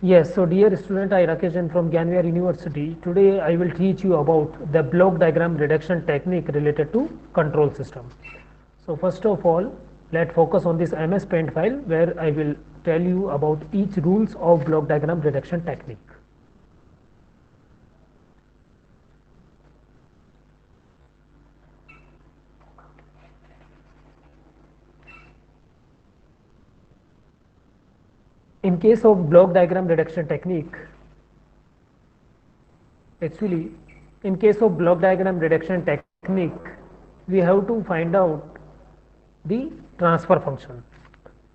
Yes, so dear student, I Rakesh Jain from Gyanvir University. Today I will teach you about the block diagram reduction technique related to control system. So first of all, let's focus on this MS Paint file where I will tell you about each rules of block diagram reduction technique. In case of block diagram reduction technique, actually, in case of block diagram reduction technique, we have to find out the transfer function.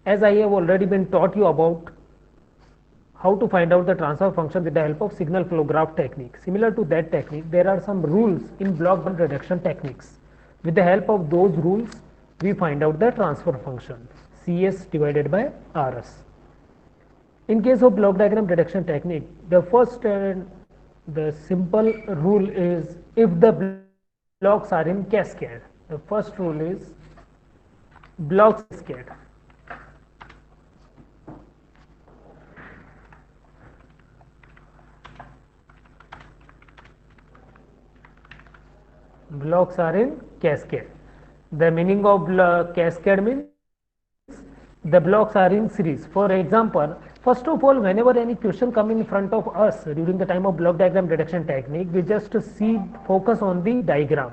As I have already been taught you about how to find out the transfer function with the help of signal flow graph technique. Similar to that technique, there are some rules in block reduction techniques. With the help of those rules, we find out the transfer function Cs divided by Rs. In case of block diagram reduction technique, the first and the simple rule is if the blocks are in cascade. The first rule is blocks cascade. Blocks are in cascade. The meaning of cascade means the blocks are in series. For example, first of all, whenever any question come in front of us during the time of block diagram reduction technique, we just focus on the diagram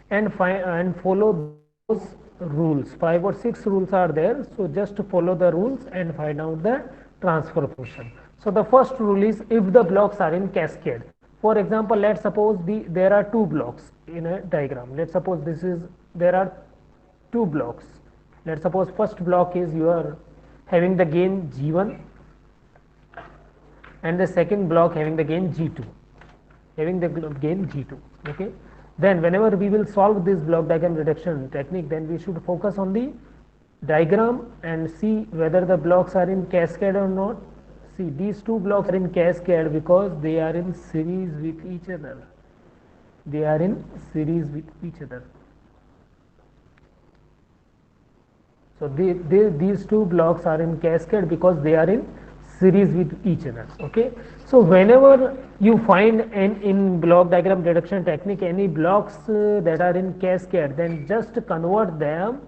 and follow those rules. 5 or 6 rules are there, so just follow the rules and find out the transfer function. So the first rule is if the blocks are in cascade. For example, let's suppose there are 2 blocks in a diagram. Let's suppose there are 2 blocks. Let's suppose first block is you are having the gain G1 and the second block having the gain G2, okay. Then whenever we will solve this block diagram reduction technique, then we should focus on the diagram and see whether the blocks are in cascade or not. See, these 2 blocks are in cascade because they are in series with each other. So these 2 blocks are in cascade because they are in series with each other, okay. So whenever you find in block diagram reduction technique any blocks that are in cascade, then just convert them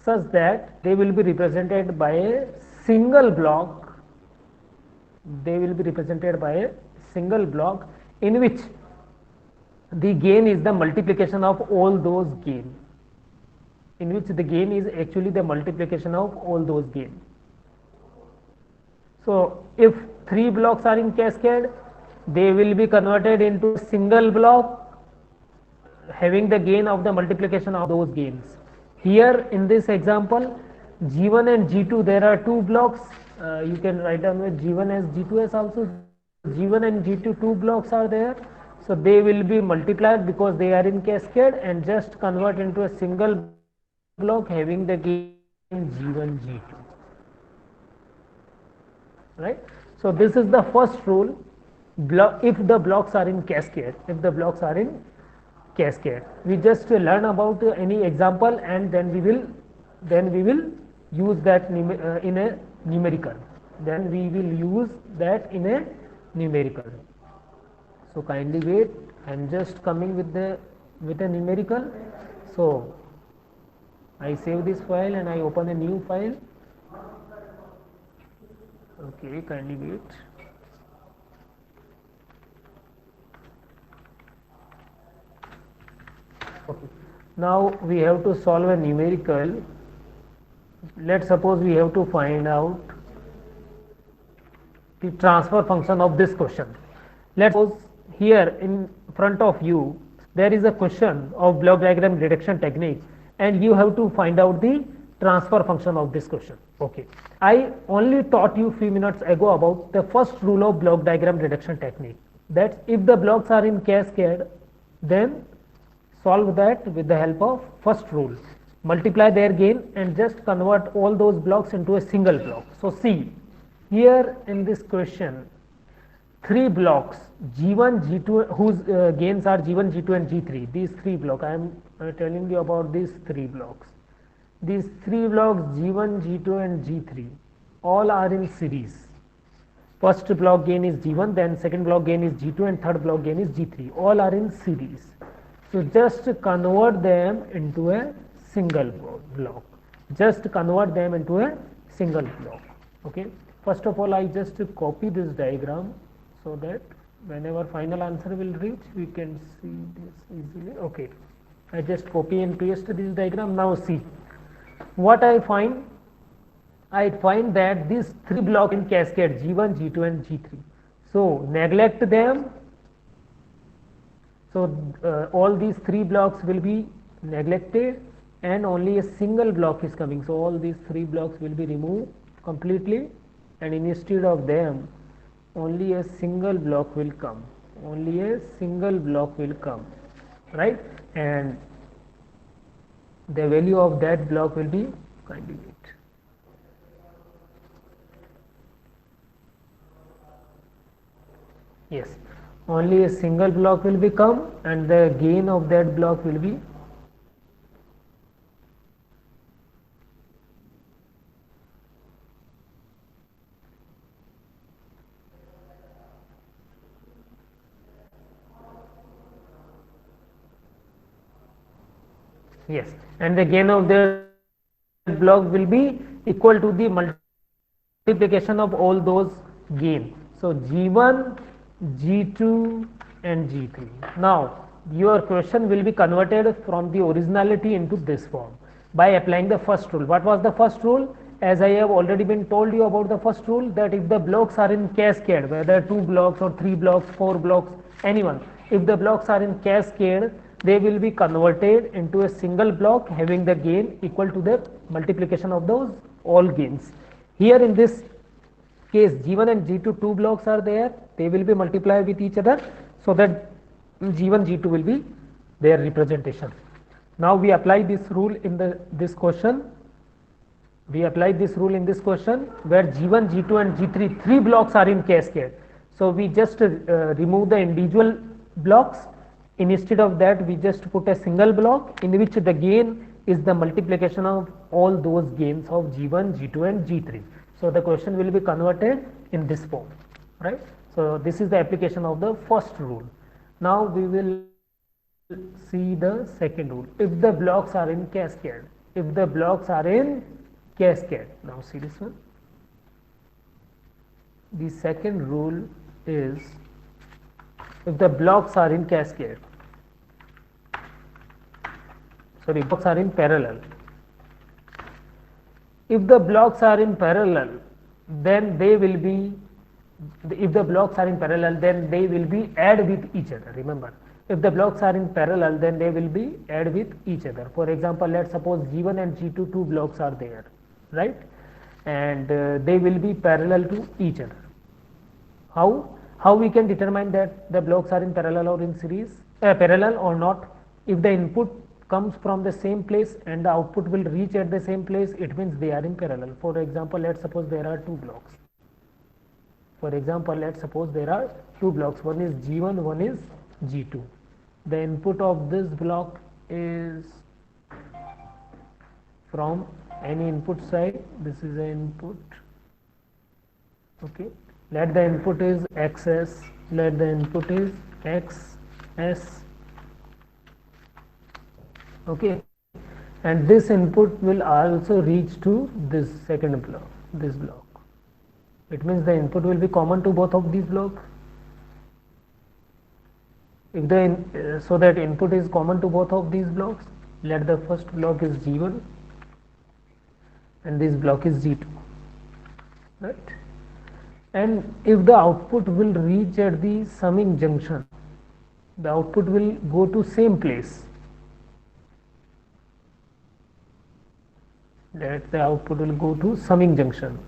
such that they will be represented by a single block. In which the gain is the multiplication of all those gain. So if 3 blocks are in cascade, they will be converted into a single block having the gain of the multiplication of those gains. Here in this example, G1 and G2, there are 2 blocks. You can write down with G1 as G2 as also. G1 and G2 2 blocks are there, so they will be multiplied because they are in cascade and just convert into a single block having the gain G1 G2, right. So this is the first rule, if the blocks are in cascade. We just learn about any example and then we will use that in a numerical. So kindly wait, I am just coming with a numerical. So I save this file and I open a new file. Okay, kindly wait. Okay. Now we have to solve a numerical. Let's suppose we have to find out the transfer function of this question. Let's suppose here in front of you there is a question of block diagram reduction technique and you have to find out the transfer function of this question. Okay, I only taught you few minutes ago about the first rule of block diagram reduction technique, that if the blocks are in cascade, then solve that with the help of first rule, multiply their gain and just convert all those blocks into a single block. So see, here in this question 3 blocks G1, G2 whose gains are G1, G2 and G3. These 3 blocks, I am telling you about these 3 blocks. These 3 blocks G1, G2 and G3 all are in series. First block gain is G1, then second block gain is G2, and third block gain is G3. All are in series. So just convert them into a single block. Just convert them into a single block. Okay. First of all, I just copy this diagram so that whenever final answer will reach, we can see this easily. Okay. I just copy and paste this diagram. Now see what I find. I find that these three blocks in cascade G1, G2 and G3. So neglect them. So all these three blocks will be neglected and only a single block is coming. So all these three blocks will be removed completely, and instead of them only a single block will come. Only a single block will come, right? And the value of that block will be kindly wait. Yes, only a single block will become, and the gain of that block will be yes, and the gain of that block will be equal to the multiplication of all those gain. So G1, G2 and G3. Now your question will be converted from the originality into this form by applying the first rule. What was the first rule? As I have already been told you about the first rule, that if the blocks are in cascade, whether 2 blocks or 3 blocks, 4 blocks, anyone, if the blocks are in cascade, they will be converted into a single block having the gain equal to the multiplication of those all gains. Here in this case G1 and G2 two blocks are there, they will be multiplied with each other, so that G1 G2 will be their representation. Now we apply this rule in this question. We apply this rule in this question where G1, G2 and G3 three blocks are in cascade. So we just remove the individual blocks. Instead of that, we just put a single block in which the gain is the multiplication of all those gains of G1, G2 and G3. So the question will be converted in this form, right? So this is the application of the first rule. Now we will see the second rule. If the blocks are in cascade, if the blocks are in cascade, now see this one. The second rule is if the blocks are in cascade, sorry, blocks are in parallel. If the blocks are in parallel, then they will be, if the blocks are in parallel, then they will be add with each other. Remember, if the blocks are in parallel, then they will be add with each other. For example, let's suppose G1 and G2 two blocks are there, right? And they will be parallel to each other. How we can determine that the blocks are in parallel or in series, parallel or not? If the input comes from the same place and the output will reach at the same place, it means they are in parallel. For example, let's suppose there are two blocks. For example, let's suppose there are two blocks. One is G1, one is G2. The input of this block is from any input side. This is the input. Okay. Let the input is XS. Let the input is XS. Okay, and this input will also reach to this second block, this block. It means the input will be common to both of these blocks. If the so that input is common to both of these blocks, let the first block is G1 and this block is G2, right? And if the output will reach at the summing junction, the output will go to same place. That the output will go to summing junction,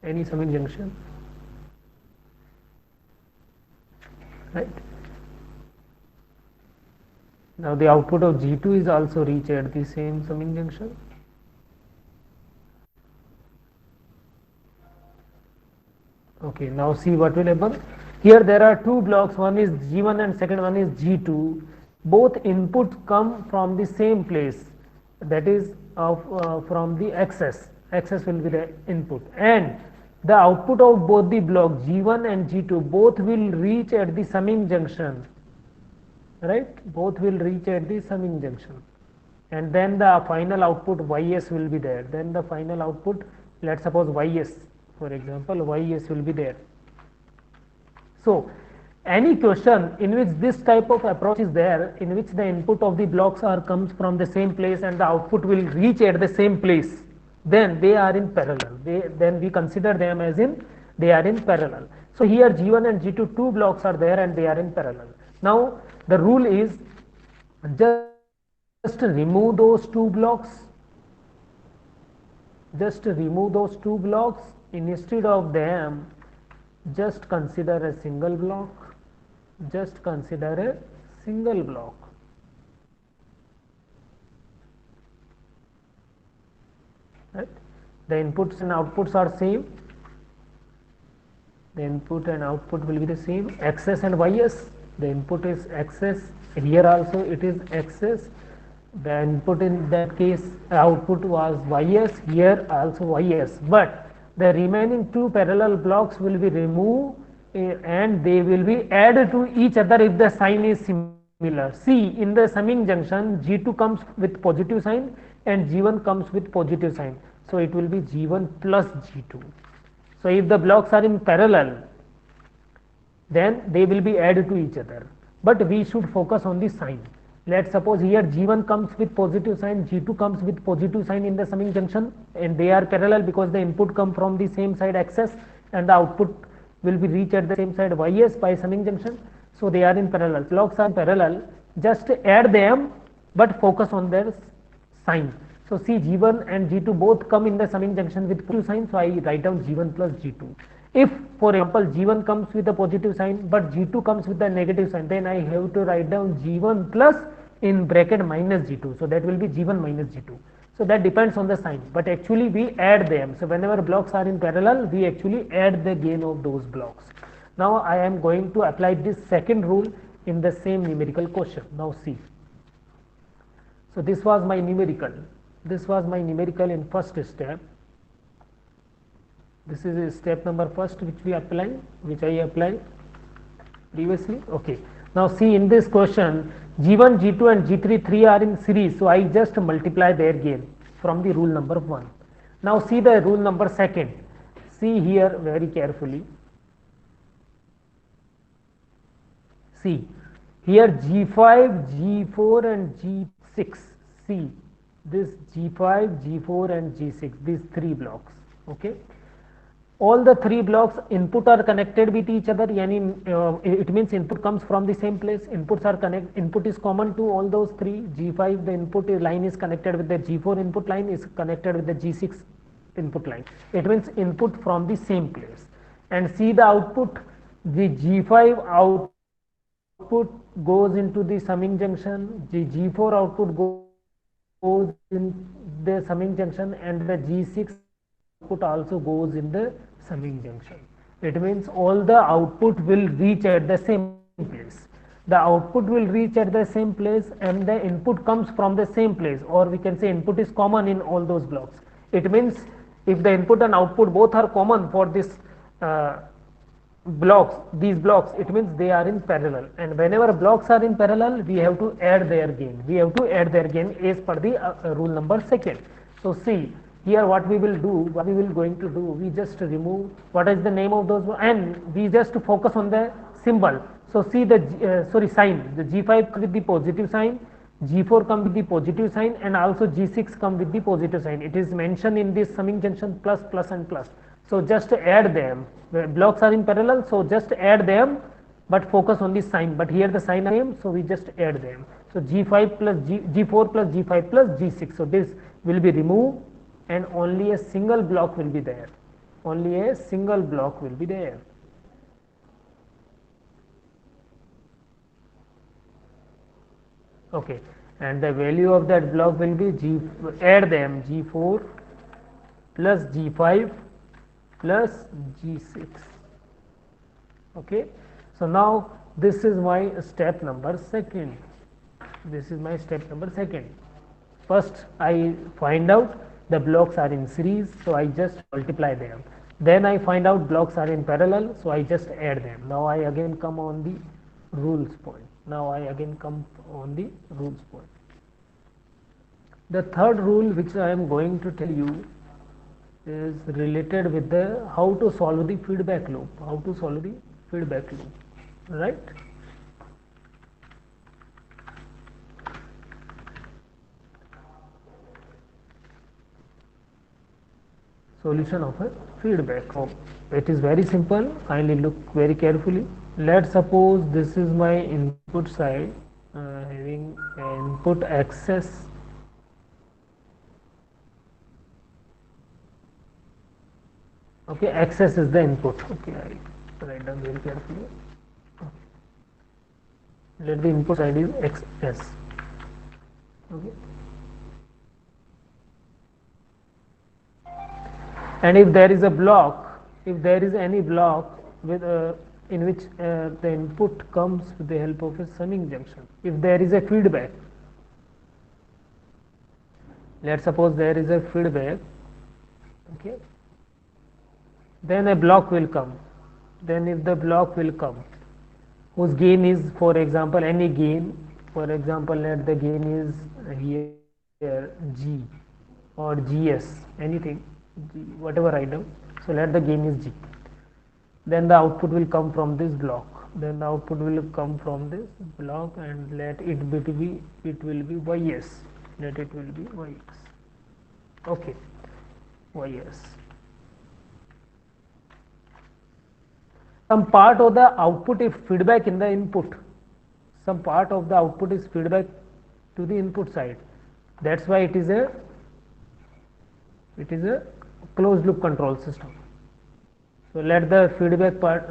any summing junction, right? Now the output of G2 is also reached at the same summing junction. Okay, now see what will happen. Here there are two blocks, one is G1 and second one is G2. Both inputs come from the same place, that is from the XS. XS will be the input, and the output of both the block G1 and G2 both will reach at the summing junction, right? Both will reach at the summing junction, and then the final output Ys will be there. Then the final output, let's suppose Ys, for example, Ys will be there. So any question in which this type of approach is there, in which the input of the blocks are comes from the same place and the output will reach at the same place, then they are in parallel. Then we consider them as in they are in parallel. So here G1 and G2 two blocks are there and they are in parallel. Now the rule is just remove those two blocks. Just remove those two blocks. Instead of them, just consider a single block. Just consider a single block. Right? The inputs and outputs are same. The input and output will be the same. Xs and Ys. The input is Xs. Here also it is Xs. The input in that case output was Ys. Here also Ys. But the remaining two parallel blocks will be removed and they will be added to each other if the sign is similar. See, in the summing junction, G2 comes with positive sign and G1 comes with positive sign. So it will be G1 plus G2. So if the blocks are in parallel, then they will be added to each other. But we should focus on the sign. Let's suppose here G1 comes with positive sign, G2 comes with positive sign in the summing junction, and they are parallel because the input come from the same side Xs and the output will be reached at the same side Ys by summing junction. So they are in parallel. Blocks are parallel. Just add them, but focus on their sign. So see, G1 and G2 both come in the summing junction with positive sign. So I write down G1 plus G2. If, for example, G1 comes with a positive sign, but G2 comes with a negative sign, then I have to write down G1 plus in bracket minus G2. So that will be G1 minus G2. So that depends on the sign, but actually we add them. So whenever blocks are in parallel, we actually add the gain of those blocks. Now I am going to apply this second rule in the same numerical question. Now see. So this was my numerical. This was my numerical in first step. This is step number first which I applied previously. Okay. Now see, in this question, G1, G2 and G3 three are in series. So I just multiply their gain from the rule number 1. Now see the rule number 2. See here very carefully. See here G5, G4 and G6. See this G5, G4 and G6, these three blocks. Okay. All the three blocks input are connected with each other. It means input comes from the same place. Input is common to all those three. G5 the input line is connected with the G4 input line is connected with the G6 input line. It means input from the same place. And see the output. The G5 output goes into the summing junction. The G4 output goes in the summing junction, and the G6 output also goes in the summing junction. It means all the output will reach at the same place. The output will reach at the same place and the input comes from the same place, or we can say input is common in all those blocks. It means if the input and output both are common for this these blocks, it means they are in parallel. And whenever blocks are in parallel, we have to add their gain. We have to add their gain as per the rule number 2. So see, here what we will do, we just remove what is the name of those, and we just focus on the symbol. So see the sign. The G5 comes with the positive sign, G4 comes with the positive sign, and also G6 comes with the positive sign. It is mentioned in this summing junction plus, plus and plus. So just add them. The blocks are in parallel, so just add them, but focus on the sign. But here the sign name, so we just add them. So G5 plus G4 plus G5 plus G6. So this will be removed, and only a single block will be there. Only a single block will be there. Okay, and the value of that block will be add them G4 plus G5 plus G6. Okay, so now this is my step number 2. This is my step number 2. First I find out the blocks are in series, so I just multiply them. Then I find out blocks are in parallel, so I just add them. Now I again come on the rules point. Now I again come on the rules point. The third rule which I am going to tell you is related with the how to solve the feedback loop. How to solve the feedback loop, right? Solution of a feedback. So it is very simple. Kindly look very carefully. Let's suppose this is my input side having input access. Okay, access is the input. Okay, I write down very carefully. Let the input side is XS. Okay. And if there is a block, if there is any block with in which the input comes with the help of a summing junction, if there is a feedback, let's suppose there is a feedback, okay, then a block will come. Then if the block will come whose gain is, for example, any gain, for example, let the gain is here G or GS, anything, G, whatever item, so let the gain is G. Then the output will come from this block. Then the output will come from this block, and let it be, it will be YS. Let it will be YS. Okay, YS. Some part of the output is feedback in the input. Some part of the output is feedback to the input side. That's why it is a closed loop control system. So let the feedback part,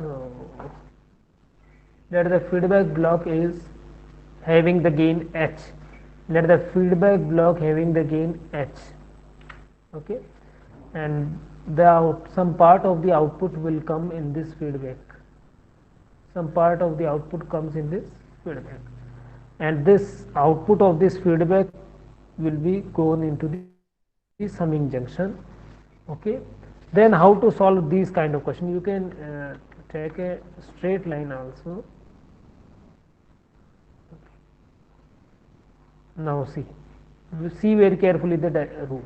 let the feedback block is having the gain H. Let the feedback block having the gain H. Okay, and some part of the output will come in this feedback. Some part of the output comes in this feedback, and this output of this feedback will be gone into the summing junction. Okay, then how to solve these kind of questions? You can take a straight line also. Now see, you see very carefully the rule.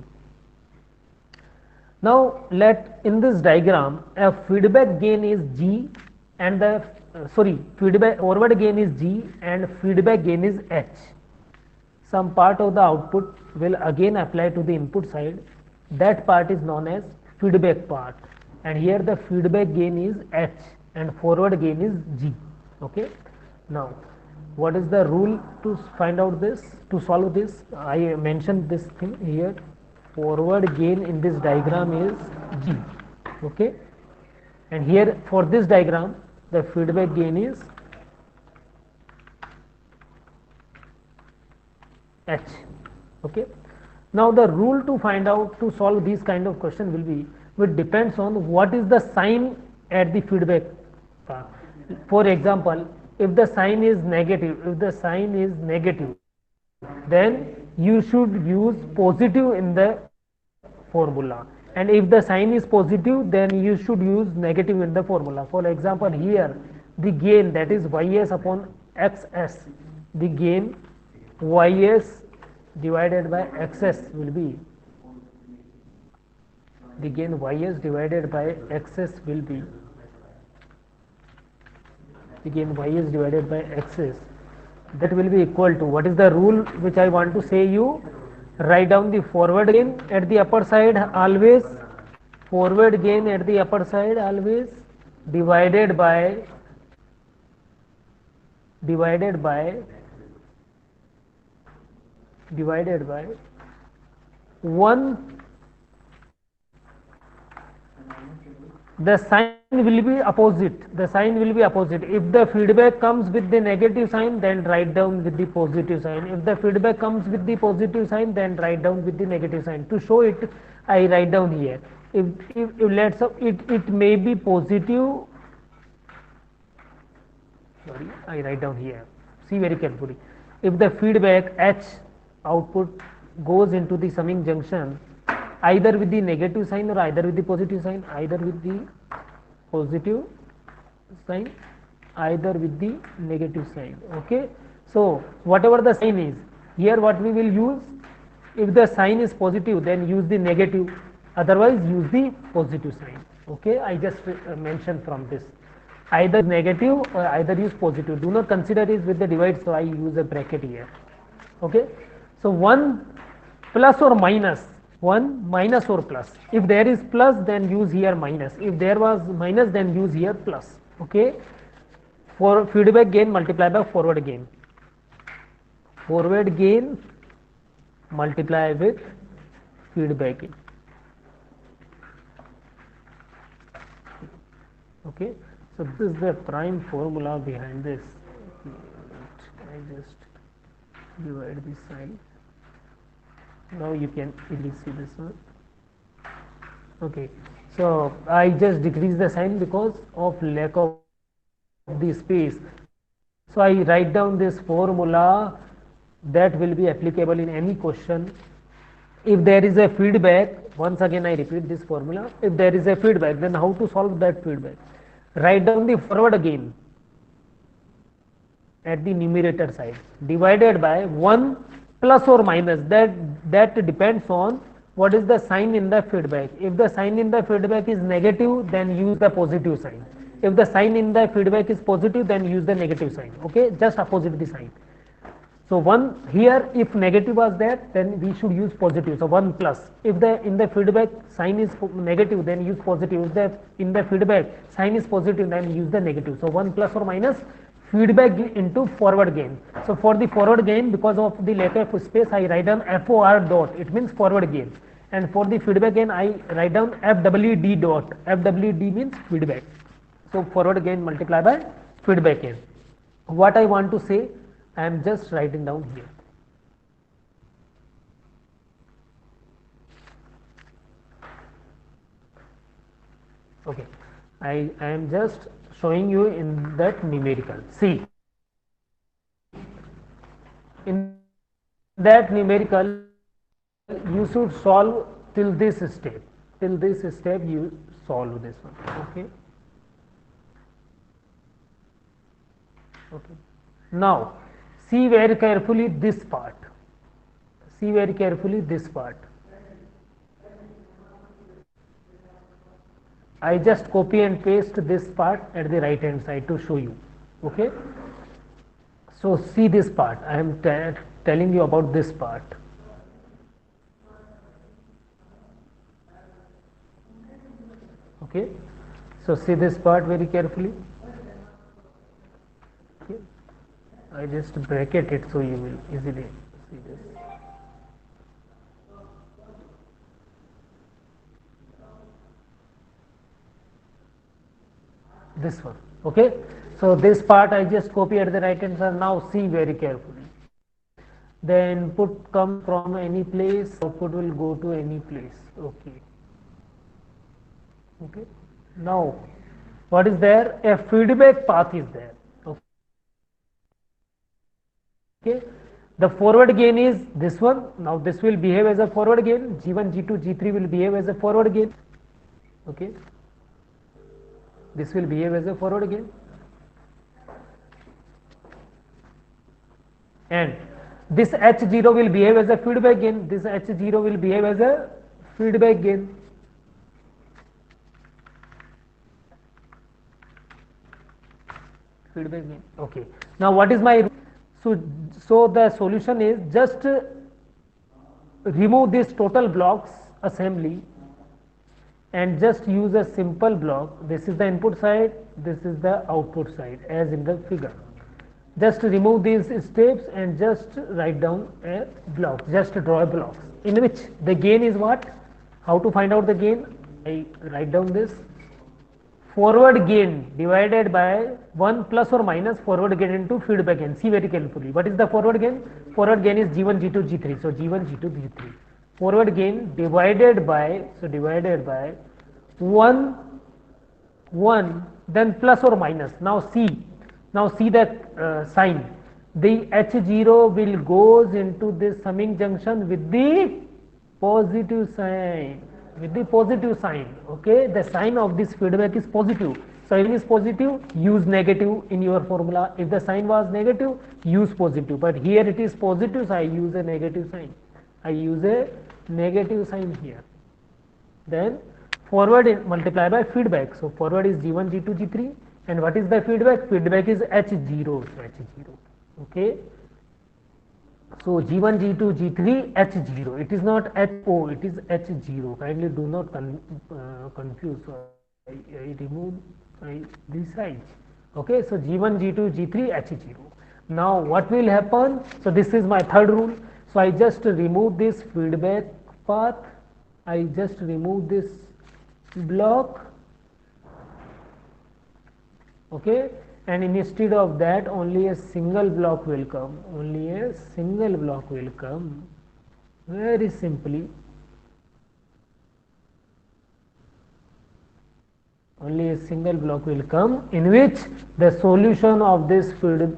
Now let in this diagram a feedback gain is G and the feedback forward gain is G and feedback gain is H. Some part of the output will again apply to the input side. That part is known as feedback part, and here the feedback gain is H and forward gain is G. Okay, now what is the rule to find out this, to solve this? I mentioned this thing here. Forward gain in this diagram is G. Okay, and here for this diagram the feedback gain is H. Okay, now the rule to find out, to solve these kind of question will be, which depends on what is the sign at the feedback part. For example, if the sign is negative, then you should use positive in the formula, and if the sign is positive, then you should use negative in the formula. For example, here the gain, that is Ys upon Xs, the gain Ys divided by Xs will be, the gain Ys divided by Xs will be, the gain Ys divided by Xs, that will be equal to, what is the rule which I want to say you? Write down the forward gain at the upper side always, forward gain at the upper side always, divided by 1, the sign will be opposite. The sign will be opposite. If the feedback comes with the negative sign, then write down with the positive sign. If the feedback comes with the positive sign, then write down with the negative sign. To show it, I write down here. If let's say it may be positive. Sorry, I write down here. See very carefully. If the feedback H output goes into the summing junction, either with the negative sign or either with the positive sign, either with the positive sign, either with the negative sign. Okay, so whatever the sign is, here what we will use, if the sign is positive then use the negative, otherwise use the positive sign. Okay, I just mentioned from this, either negative or either use positive. Do not consider it with the divide, so I use a bracket here. Okay, so 1 plus or minus, 1 minus or plus. If there is plus then use here minus, if there was minus then use here plus. Okay, for feedback gain multiply by forward gain, forward gain multiply with feedback gain. Okay, so this is the prime formula behind this. I just divide this side. Now you can easily see this one. Okay, so I just decrease the sign because of lack of the space. So I write down this formula that will be applicable in any question. If there is a feedback, once again I repeat this formula, if there is a feedback, then how to solve that feedback? Write down the forward gain at the numerator side divided by 1 plus or minus, that depends on what is the sign in the feedback. If the sign in the feedback is negative, then use the positive sign. If the sign in the feedback is positive, then use the negative sign. Okay, just opposite the sign. So 1 here, if negative was there, then we should use positive. So 1 plus. If the in the feedback sign is negative, then use positive. If the in the feedback sign is positive, then use the negative. So 1 plus or minus feedback into forward gain. So for the forward gain, because of the lack of space, I write down FOR dot. It means forward gain. And for the feedback gain, I write down FWD dot. FWD means feedback. So forward gain multiply by feedback gain. What I want to say, I am just writing down here. Okay, I am just showing you in that numerical. See, in that numerical you should solve till this step. Till this step you solve this one. Okay. Okay. Now see very carefully this part. See very carefully this part. I just copy and paste this part at the right hand side to show you. Okay. So see this part. I am telling you about this part. Okay. So see this part very carefully. Okay. I just bracket it so you will easily see this. This one. Okay. So this part I just copy at the right hand side. Now see very carefully. The input comes from any place, output will go to any place. Okay. Okay. Now what is there? A feedback path is there. Okay. The forward gain is this one. Now this will behave as a forward gain. G1, G2, G3 will behave as a forward gain. Okay. This will behave as a forward gain. And this H0 will behave as a feedback gain. This H0 will behave as a feedback gain. Feedback gain. Okay. Now what is my so the solution is just remove this total blocks assembly and just use a simple block. This is the input side, this is the output side as in the figure. Just remove these steps and just write down a block, just draw a block in which the gain is what? How to find out the gain? I write down this. Forward gain divided by 1 plus or minus forward gain into feedback gain. See very carefully. What is the forward gain? Forward gain is G1, G2, G3. So G1, G2, G3. Forward gain divided by, so divided by 1, 1, then plus or minus. Now see that sign. The H0 will goes into this summing junction with the positive sign, with the positive sign. Okay, the sign of this feedback is positive. So if it is positive, use negative in your formula. If the sign was negative, use positive. But here it is positive, so I use a negative sign. I use a negative sign here. Then forward multiply by feedback. So forward is G1, G2, G3. And what is the feedback? Feedback is H0. So H0. Okay. So G1, G2, G3, H0. It is not HO, it is H0. Kindly do not confuse. So I remove this side. Okay, so G1, G2, G3, H0. Now what will happen? So this is my third rule. So I just remove this feedback path. I just remove this block. Okay, and instead of that only a single block will come. Only a single block will come. Very simply. Only a single block will come in which the solution of this field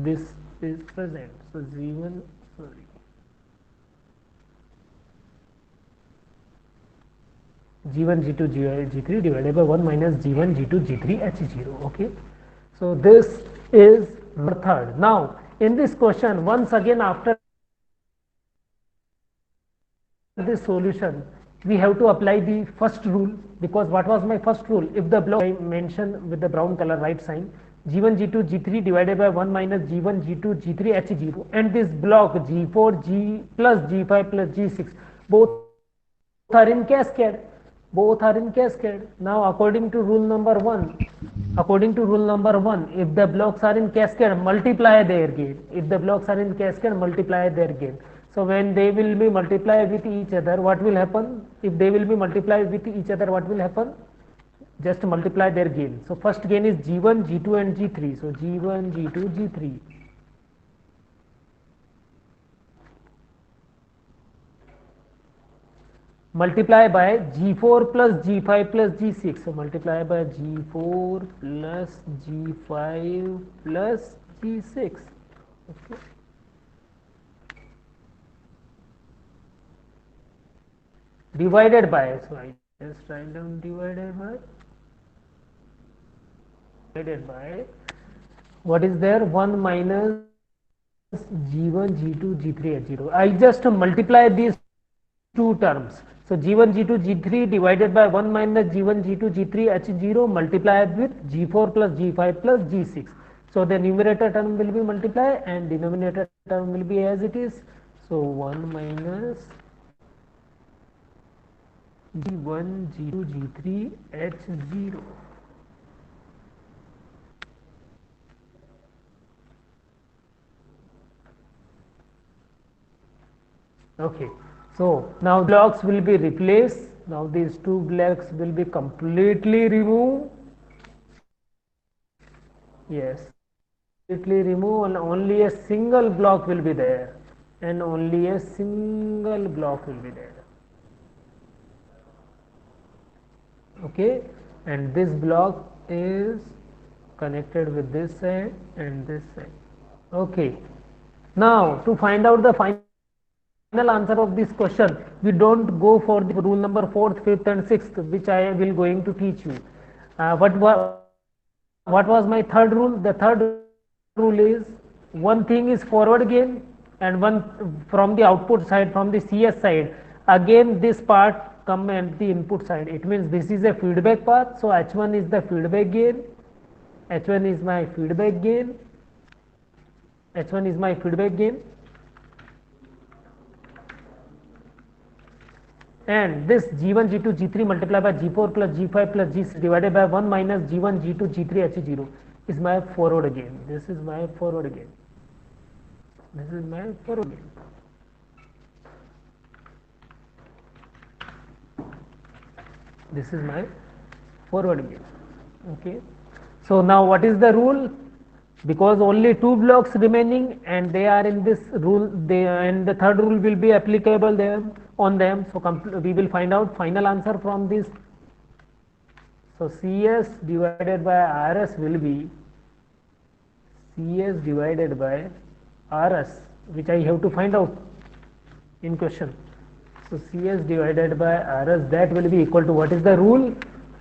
this is present. So G1, sorry, G1, G2, G3 divided by 1 minus G1, G2, G3, H0. Okay, so this is method. Now in this question, once again after this solution, we have to apply the first rule, because what was my first rule? If the block I mentioned with the brown color right sign, G1, G2, G3 divided by 1 minus G1, G2, G3, H0, and this block G4, G plus G5 plus G6, both are in cascade. Both are in cascade. Now according to rule number 1, if the blocks are in cascade, multiply their gain. If the blocks are in cascade, multiply their gain. So when they will be multiplied with each other, what will happen? If they will be multiplied with each other, what will happen? Just multiply their gain. So first gain is G1, G2 and G3. So G1, G2, G3. Multiply by G4 plus G5 plus G6. So multiply by G4 plus G5 plus G6. Okay. Divided by, so I just write down divided by what is there? 1 minus G1, G2, G3, H0. I just multiply these two terms. So G1, G2, G3 divided by 1 minus G1, G2, G3, H0 multiplied with G4 plus G5 plus G6. So the numerator term will be multiplied and denominator term will be as it is. So 1 minus G1, G2, G3, H0. Okay. So now blocks will be replaced. Now these two blocks will be completely removed. Yes, completely remove, and only a single block will be there. And only a single block will be there. Okay, and this block is connected with this side and this side. Okay, now to find out the final answer of this question, we don't go for the rule number 4th, 5th and 6th, which I will going to teach you. What was my third rule? The third rule is, one thing is forward gain and one from the output side, from the CS side, again this part come at the input side. It means this is a feedback path, so H1 is the feedback gain, H1 is my feedback gain, H1 is my feedback gain, and this G1, G2, G3 multiplied by G4 plus G5 plus G6 divided by 1 minus G1, G2, G3, H0 is my forward gain. This is my forward gain. This is my forward gain. This is my forward gain. Okay. So now what is the rule? Because only two blocks remaining and they are in this rule, and the third rule will be applicable there on them. So we will find out final answer from this. So CS divided by RS will be CS divided by RS, which I have to find out. in question. So CS divided by RS, that will be equal to, what is the rule?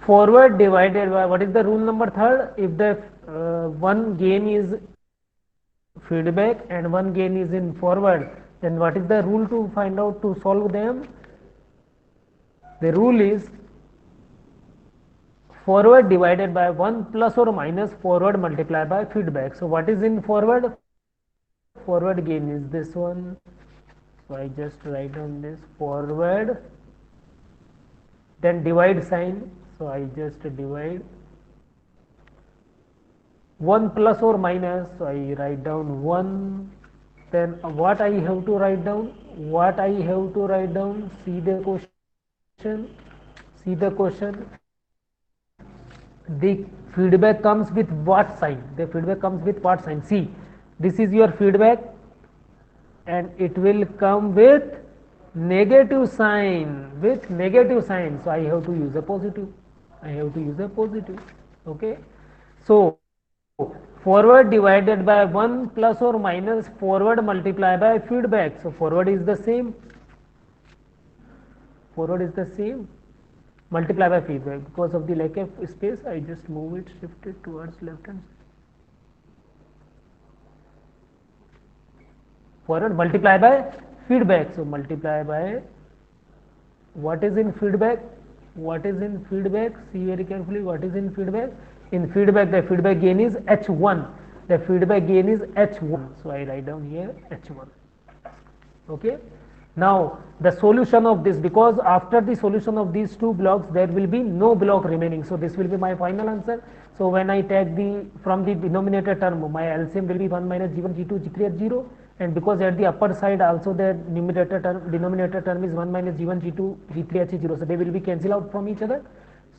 Forward divided by, what is the rule number third? If the one gain is feedback and one gain is in forward, then what is the rule to find out, to solve them? The rule is forward divided by 1 plus or minus forward multiplied by feedback. So what is in forward? Forward gain is this one. So I just write down this forward, then divide sign. So I just divide 1 plus or minus. So I write down 1. Then what I have to write down? What I have to write down? See the question. See the question. The feedback comes with what sign? The feedback comes with what sign? See, this is your feedback and it will come with negative sign, with negative sign. So I have to use a positive. I have to use a positive. Okay. So forward divided by 1 plus or minus forward multiplied by feedback. So forward is the same. Forward is the same. Multiply by feedback. Because of the lack of space, I just move it, shift it towards left hand side. Forward multiply by feedback. So multiply by, what is in feedback? What is in feedback? See very carefully, what is in feedback? In feedback, the feedback gain is H1. The feedback gain is H1. So I write down here H1. Okay. Now the solution of this, because after the solution of these two blocks there will be no block remaining, so this will be my final answer. So when I take the, from the denominator term, my LCM will be 1 minus G1 G2 G3 H0, and because at the upper side also the denominator term is 1 minus G1 G2 G3 H0, so they will be cancel out from each other.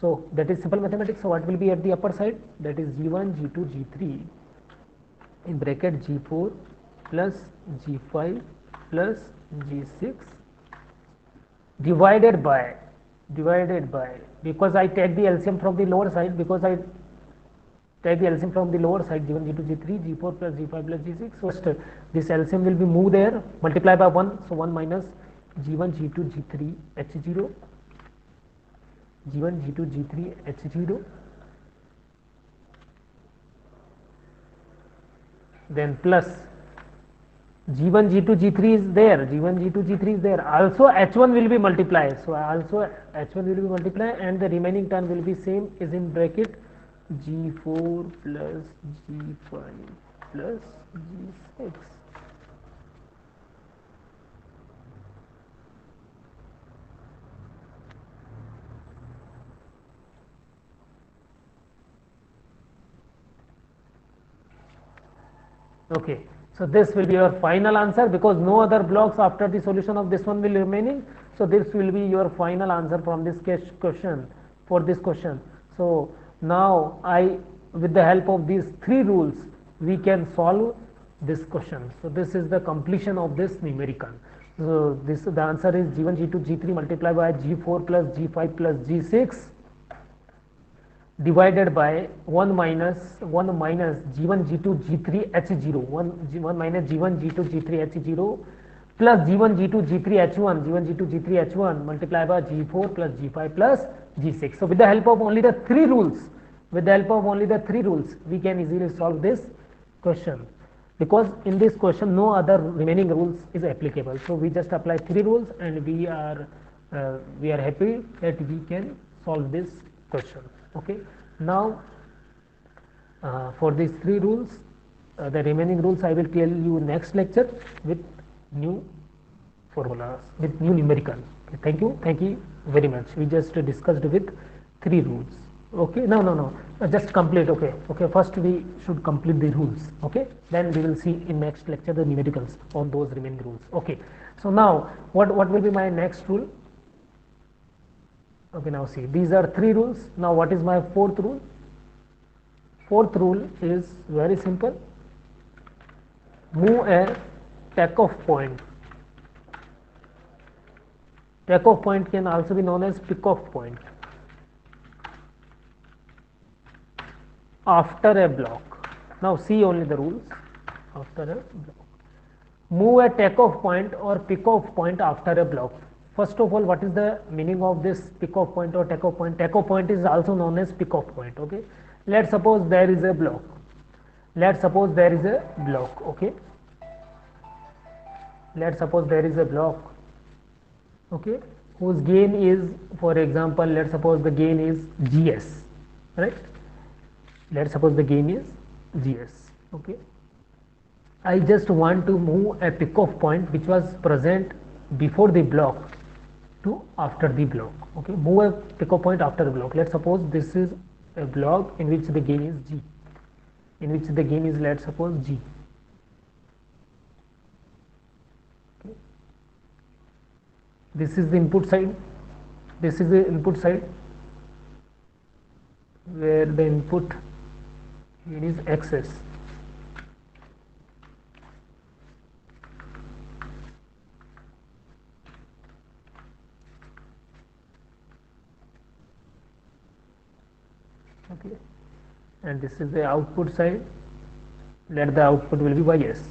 So that is simple mathematics. So what will be at the upper side? That is G1 G2 G3 in bracket G4 plus G5 plus G6 divided by, because I take the LCM from the lower side, because I take the LCM from the lower side, G1 G2 G3 G4 plus G5 plus G6. So this LCM will be moved there, multiply by 1. So 1 minus G1 G2 G3 H0, G1 G2 G3 H0, then plus G1 G2 G3 is there, G1 G2 G3 is there, also H1 will be multiplied. So also H1 will be multiplied, and the remaining term will be same, is in bracket G4 plus G5 plus G6. Okay. So this will be your final answer, because no other blocks after the solution of this one will remaining. So this will be your final answer from this question, for this question. So now with the help of these three rules, we can solve this question. So this is the completion of this numerical. So the answer is G1 G2 G3 multiplied by G4 plus G5 plus G6 divided by 1 minus G1 G2 G3 H0, 1 minus G1 G2 G3 H0 plus G1 G2 G3 H1, G1 G2 G3 H1 multiplied by G4 plus G5 plus G6. So with the help of only the three rules, we can easily solve this question, because in this question no other remaining rules is applicable. So we just apply three rules, and we are happy that we can solve this question. Okay. Now for these three rules, the remaining rules I will tell you next lecture with new formulas, with new numerical. Okay, thank you very much. We just discussed with three rules. Okay. No, just complete. Okay. First we should complete the rules. Okay, then we will see in next lecture the numericals on those remaining rules. Okay. So now what will be my next rule? Okay, now see, these are three rules. Now what is my fourth rule? Fourth rule is very simple. Move a takeoff point. Takeoff point can also be known as pickoff point after a block. Now see only the rules. After a block, move a takeoff point or pick-off point after a block. First of all, what is the meaning of this pick-off point or takeoff point? Takeoff point is also known as pick-off point. Okay, let's suppose there is a block. Let's suppose there is a block. Okay, let's suppose there is a block. Okay, whose gain is, for example, let's suppose the gain is GS, right? Let's suppose the gain is GS. Okay, I just want to move a pick-off point which was present before the block to after the block. Okay, move a pick-off point after the block. Let's suppose this is a block in which the gain is G, in which the gain is, let's suppose, G. Okay. This is the input side. This is the input side where the input gain is XS. Okay, and this is the output side. Let the output will be YS.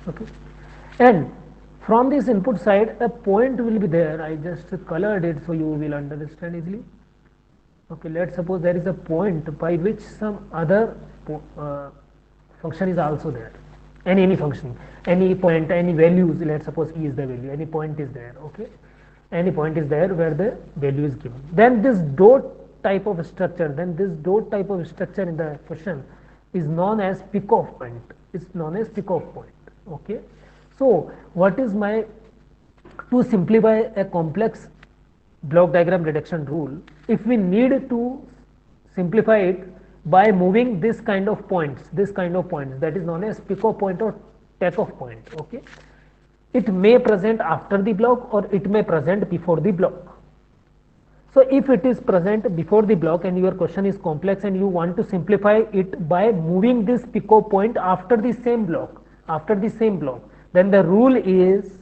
Okay, and from this input side a point will be there. I just colored it so you will understand easily. Okay, let's suppose there is a point by which some other function is also there, any function, any point, any values. Let's suppose E is the value, any point is there. Okay, any point is there where the value is given. Then this dot type of structure, in the question is known as pick-off point. It's known as pick-off point. Okay, so what is my, to simplify a complex block diagram reduction rule, if we need to simplify it by moving this kind of points, that is known as pick-off point or take-off point. Okay, it may present after the block or it may present before the block. So if it is present before the block and your question is complex and you want to simplify it by moving this pick-off point after the same block, then the rule is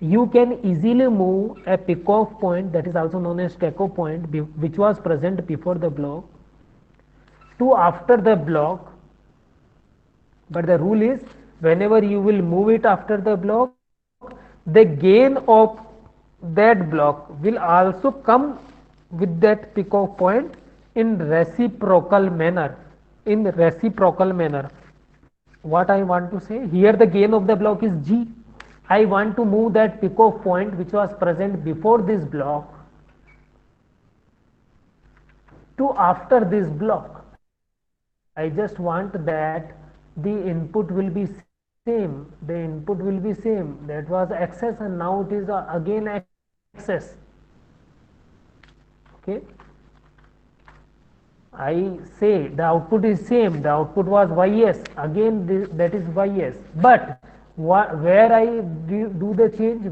you can easily move a pick-off point, that is also known as take-off point, which was present before the block, to after the block. But the rule is whenever you will move it after the block, the gain of that block will also come with that pick-off point in reciprocal manner. What I want to say here, the gain of the block is G. I want to move that pick-off point which was present before this block to after this block. I just want that the input will be same. That was XS and now it is again XS. Okay, I say the output is same, the output was YS, again that is YS, but where I do the change,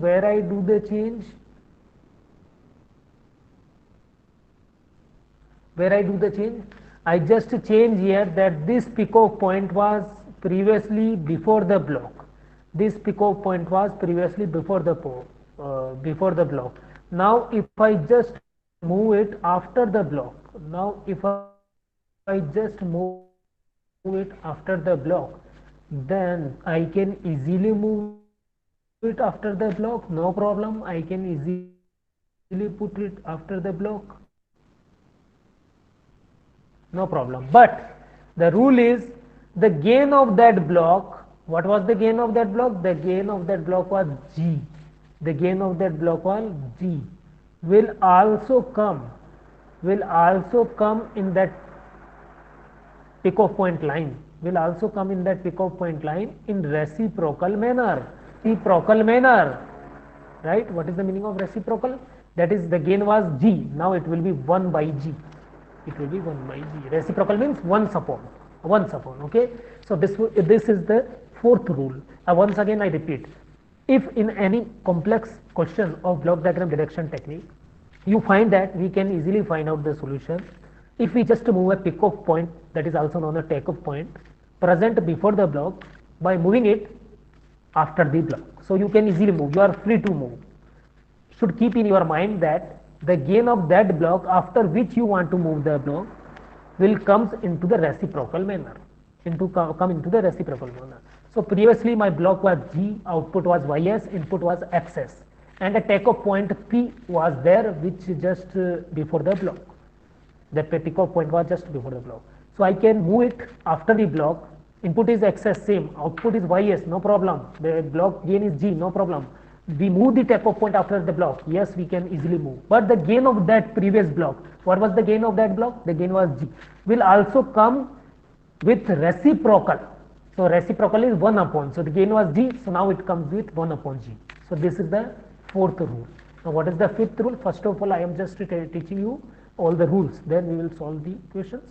I just change here that this pick-off point was previously before the block. Now if I just move it after the block, then I can easily move it after the block, no problem. I can easily put it after the block, no problem. But the rule is the gain of that block. What was the gain of that block? The gain of that block was G. Will also come in that pick-off point line, in reciprocal manner. Right? What is the meaning of reciprocal? That is, the gain was G, now it will be 1 by G. Reciprocal means once upon. Okay, so this is the fourth rule. Once again I repeat, if in any complex question of block diagram reduction technique you find that we can easily find out the solution if we just move a pick-off point, that is also known as take-off point, present before the block, by moving it after the block. So you can easily move, you are free to move. Should keep in your mind that the gain of that block after which you want to move the block will comes into the reciprocal manner. come into the reciprocal manner. So previously my block was G, output was Ys, input was Xs, and a takeoff point P was there, which just before the block. That takeoff point was just before the block. So I can move it after the block. Input is Xs, same. Output is Ys, no problem. The block gain is G, no problem. We move the takeoff point after the block. Yes, we can easily move. But the gain of that previous block, what was the gain of that block? The gain was G. Will also come with reciprocal. So reciprocal is 1 upon. So the gain was G. So now it comes with 1 upon G. So this is the fourth rule. Now what is the fifth rule? First of all, I am just teaching you all the rules. Then we will solve the questions.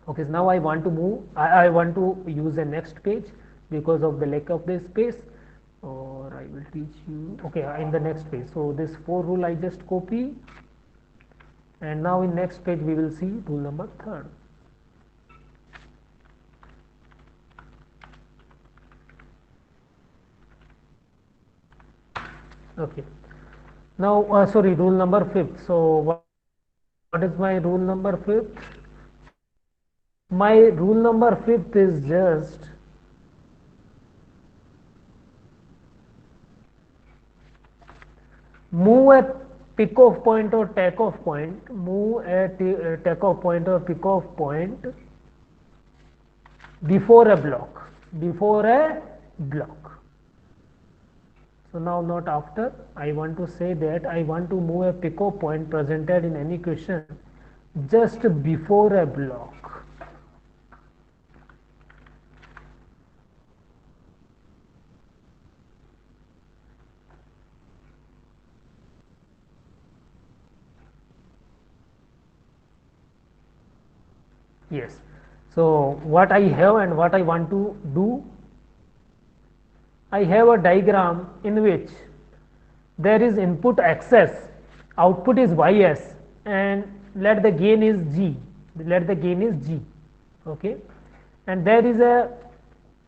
Okay, so now I want to move. I want to use the next page because of the lack of the space. Or I will teach you. Okay, in the next page. So this 4 rule I just copy. And now in next page we will see rule number 3rd. Okay. Now, sorry, rule number 5th. So, what is my rule number 5th? My rule number 5th is just move a pick-off point or take-off point, move a take-off point or pick-off point before a block, before a block. So now not after. I want to say that I want to move a pick-off point presented in any question just before a block. Yes. So what I have and what I want to do, I have a diagram in which there is input Xs, output is Ys, and let the gain is G. Let the gain is G. Okay, and there is a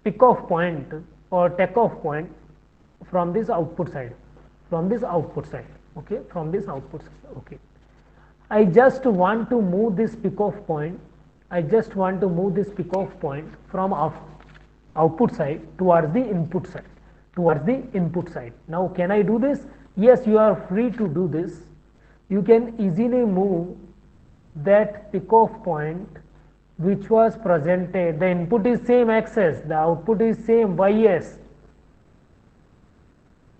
pick-off point or take-off point from this output side. From this output side. Okay, from this output side. Okay. I just want to move this pick-off point. I just want to move this pick-off point from output side towards the input side. Towards the input side. Now, can I do this? Yes, you are free to do this. You can easily move that pick-off point which was presented. The input is same Xs, the output is same Ys.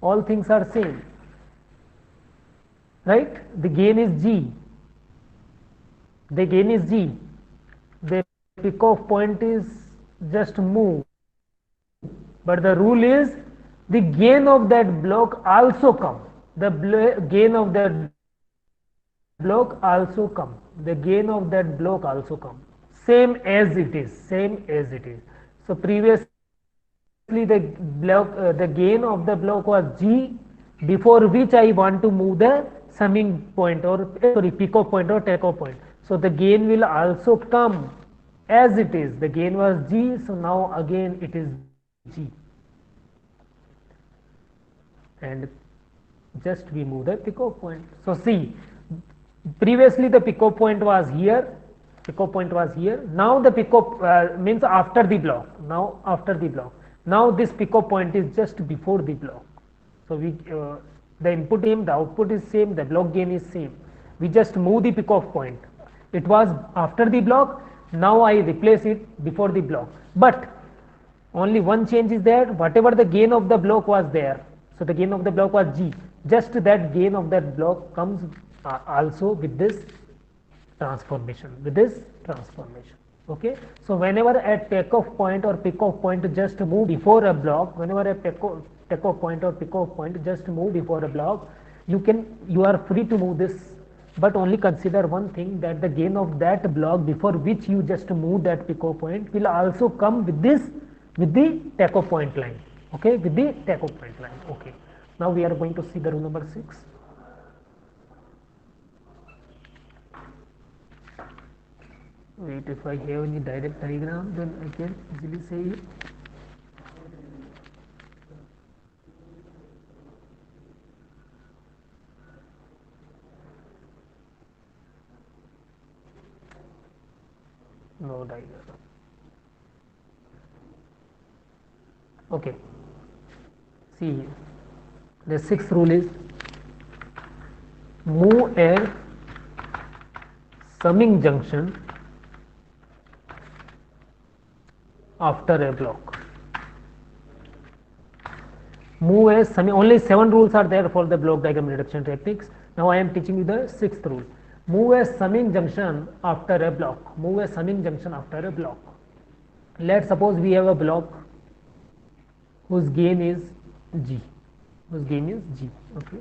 All things are same. Right? The gain is G. The gain is G. The pick-off point is just move. But the rule is the gain of that block also come. The gain of that block also come. The gain of that block also come. Same as it is. Same as it is. So previously the block, the gain of the block was G, before which I want to move the summing point or sorry pick-off point or take-off point. So the gain will also come as it is. The gain was G, so now again it is G. And just we move the pick-off point. So see, previously the pick-off point was here. Pick-off point was here. Now the pick-off means after the block. Now after the block. Now this pick-off point is just before the block. So we the input same, the output is same, the block gain is same. We just move the pick-off point. It was after the block. Now I replace it before the block. But only one change is there. Whatever the gain of the block was there. So the gain of the block was G. Just that gain of that block comes also with this transformation. With this transformation. Okay. So whenever a takeoff point or pick-off point just move before a block, whenever a takeoff point or pick-off point just move before a block, you are free to move this, but only consider one thing, that the gain of that block before which you just move that pick-off point will also come with this, with the takeoff point line. Okay, with the takeoff point line. Okay. Now we are going to see the rule number 6. Wait, if I have any direct diagram, then I can easily say it. No diagram. Okay, see, the sixth rule is move a summing junction after a block. Move a summing, only 7 rules are there for the block diagram reduction techniques. Now I am teaching you the sixth rule. Move a summing junction after a block. Move a summing junction after a block. Let's suppose we have a block whose gain is G. Whose gain is G. Okay.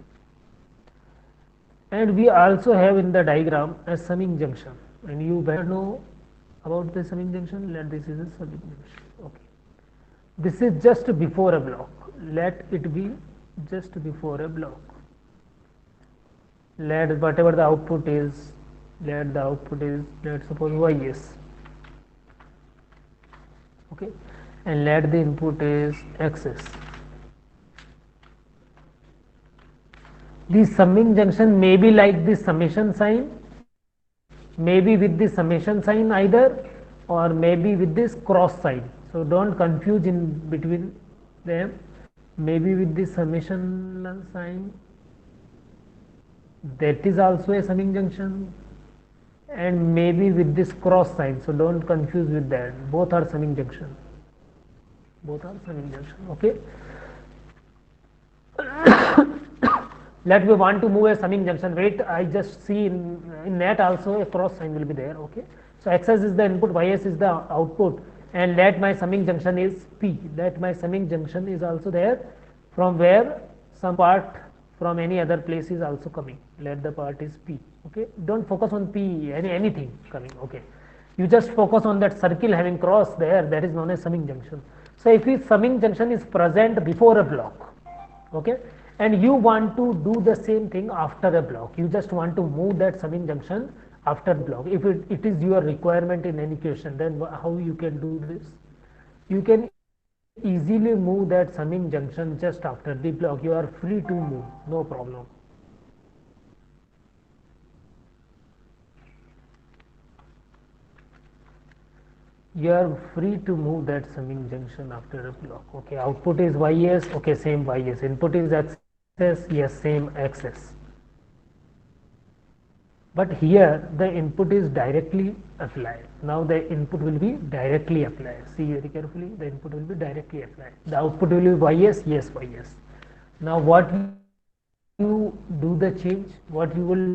And we also have in the diagram a summing junction. And you better know about the summing junction. Let this is a summing junction. Okay. This is just before a block. Let it be just before a block. Let whatever the output is, let the output is, let's suppose ys. Okay, and let the input is xs. The summing junction may be like the summation sign, maybe with the summation sign either, or maybe with this cross sign. So don't confuse in between them. Maybe with the summation sign, that is also a summing junction, and maybe with this cross sign. So don't confuse with that. Both are summing junction. Both are summing junction. Okay. Let me want to move a summing junction. Wait, I just see in that also a cross sign will be there. Okay. So xs is the input, ys is the output, and let my summing junction is p. Let my summing junction is also there, from where some part from any other place is also coming. Let the part is p. Okay. Don't focus on p, anything coming. Okay. You just focus on that circle having cross there. That is known as summing junction. So if the summing junction is present before a block, okay, and you want to do the same thing after a block, you just want to move that summing junction after block. If it is your requirement in any question, then how you can do this? You can easily move that summing junction just after the block. You are free to move, no problem. You are free to move that summing junction after a block. Okay, output is ys. Okay, same ys. Input is xs. Yes, same xs. But here the input is directly applied. Now the input will be directly applied. See very carefully. The input will be directly applied. The output will be ys. Yes, ys. Now what you do the change? What you will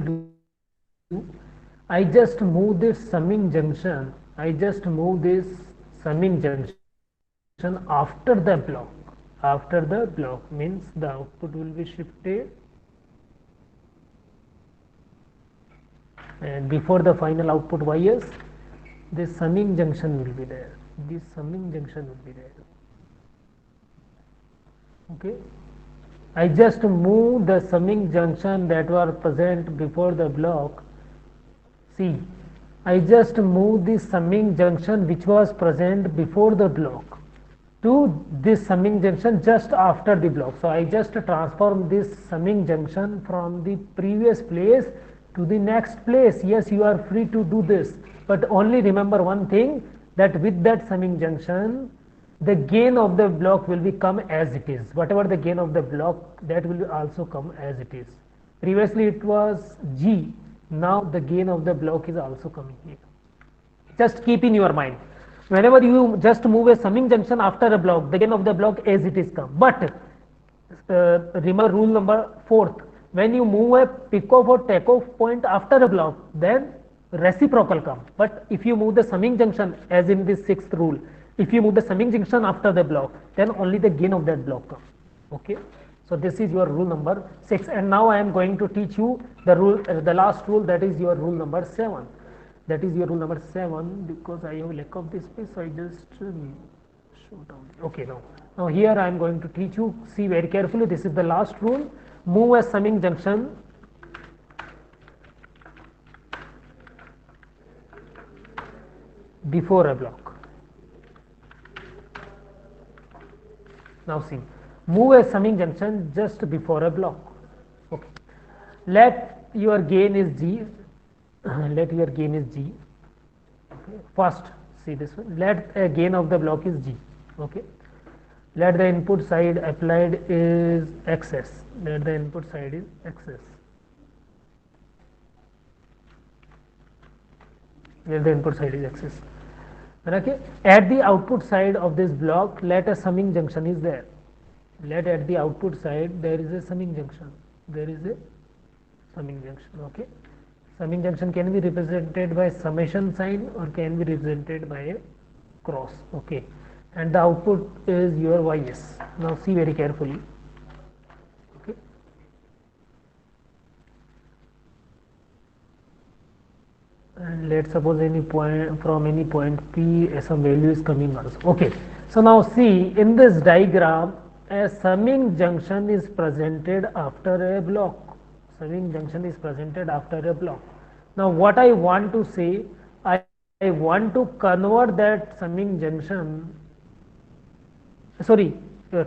do? I just move this summing junction. I just move this summing junction after the block. After the block means the output will be shifted, and before the final output ys, this summing junction will be there. This summing junction will be there. Okay. I just move the summing junction that were present before the block. See, I just move the summing junction which was present before the block to this summing junction just after the block. So I just transform this summing junction from the previous place to the next place. Yes, you are free to do this, but only remember one thing, that with that summing junction, the gain of the block will become as it is. Whatever the gain of the block, that will also come as it is. Previously it was G. Now the gain of the block is also coming here. Just keep in your mind, whenever you just move a summing junction after a block, the gain of the block as it is come. But remember rule number 4th, when you move a pick-off or take-off point after a block, then reciprocal come. But if you move the summing junction, as in this 6th rule, if you move the summing junction after the block, then only the gain of that block come. Okay. So this is your rule number 6, and now I am going to teach you the rule, the last rule, that is your rule number 7. That is your rule number 7, because I have lack of this space, so I just show down. Okay, now here I am going to teach you. See very carefully. This is the last rule. Move a summing junction before a block. Now see. Move a summing junction just before a block. Okay. Let your gain is G. Let your gain is G. Okay. First, see this one. Let a gain of the block is G. Okay. let the input side applied is excess, let the input side is excess, let the input side is excess. Okay, at the output side of this block, let a summing junction is there, let at the output side there is a summing junction, there is a summing junction. Okay, summing junction can be represented by summation sign or can be represented by a cross. Okay, and the output is your ys. Now see very carefully. Okay, and let's suppose any point, from any point P some value is coming also. Okay, so now see in this diagram a summing junction is presented after a block, summing junction is presented after a block. Now what I want to say, I want to convert that summing junction,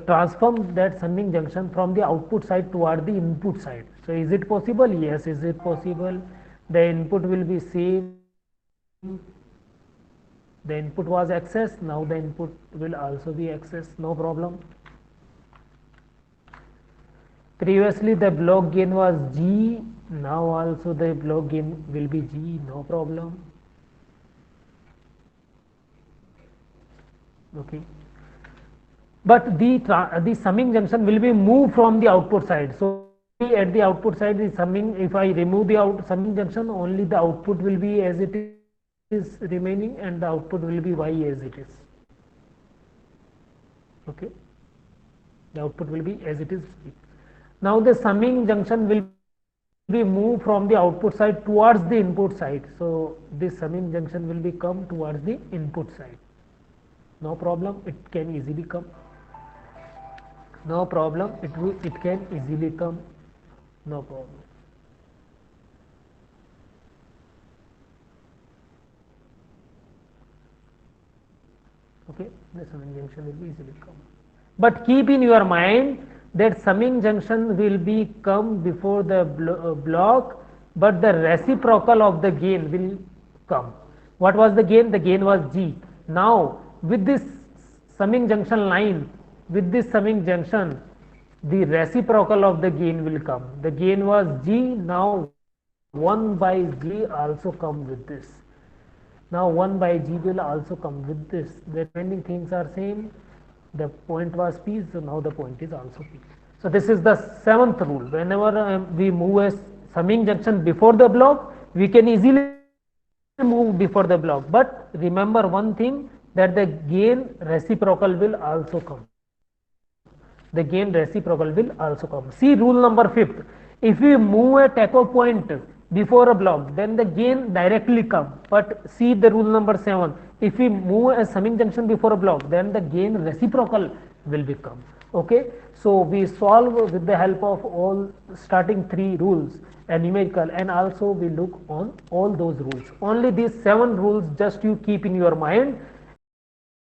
transform that summing junction from the output side toward the input side. So is it possible? Yes, is it possible? The input will be same, the input was excess, now the input will also be excess, no problem. Previously the block gain was G, now also the block gain will be G, no problem. Okay, but the summing junction will be moved from the output side. So at the output side is summing, if I remove the summing junction, only the output will be as it is remaining and the output will be Y as it is. Okay, the output will be as it is. Now the summing junction will be moved from the output side towards the input side. So this summing junction will be come towards the input side. No problem, it can easily come. No problem, it can easily come. No problem. Okay, the summing junction will be easily come. But keep in your mind that summing junction will be come before the block, but the reciprocal of the gain will come. What was the gain? The gain was G. Now with this summing junction line, with this summing junction, the reciprocal of the gain will come. The gain was G, now 1 by G also come with this. Now 1 by G will also come with this. The remaining things are same. The point was P, so now the point is also P. So this is the 7th rule. Whenever we move a summing junction before the block, we can easily move before the block. But remember one thing, that the gain reciprocal will also come. The gain reciprocal will also come. See rule number 5th. If we move a taco point before a block, then the gain directly come. But see the rule number 7. If we move a summing junction before a block, then the gain reciprocal will become. Okay, so we solve with the help of all starting 3 rules and numerical, and also we look on all those rules. Only these 7 rules just you keep in your mind.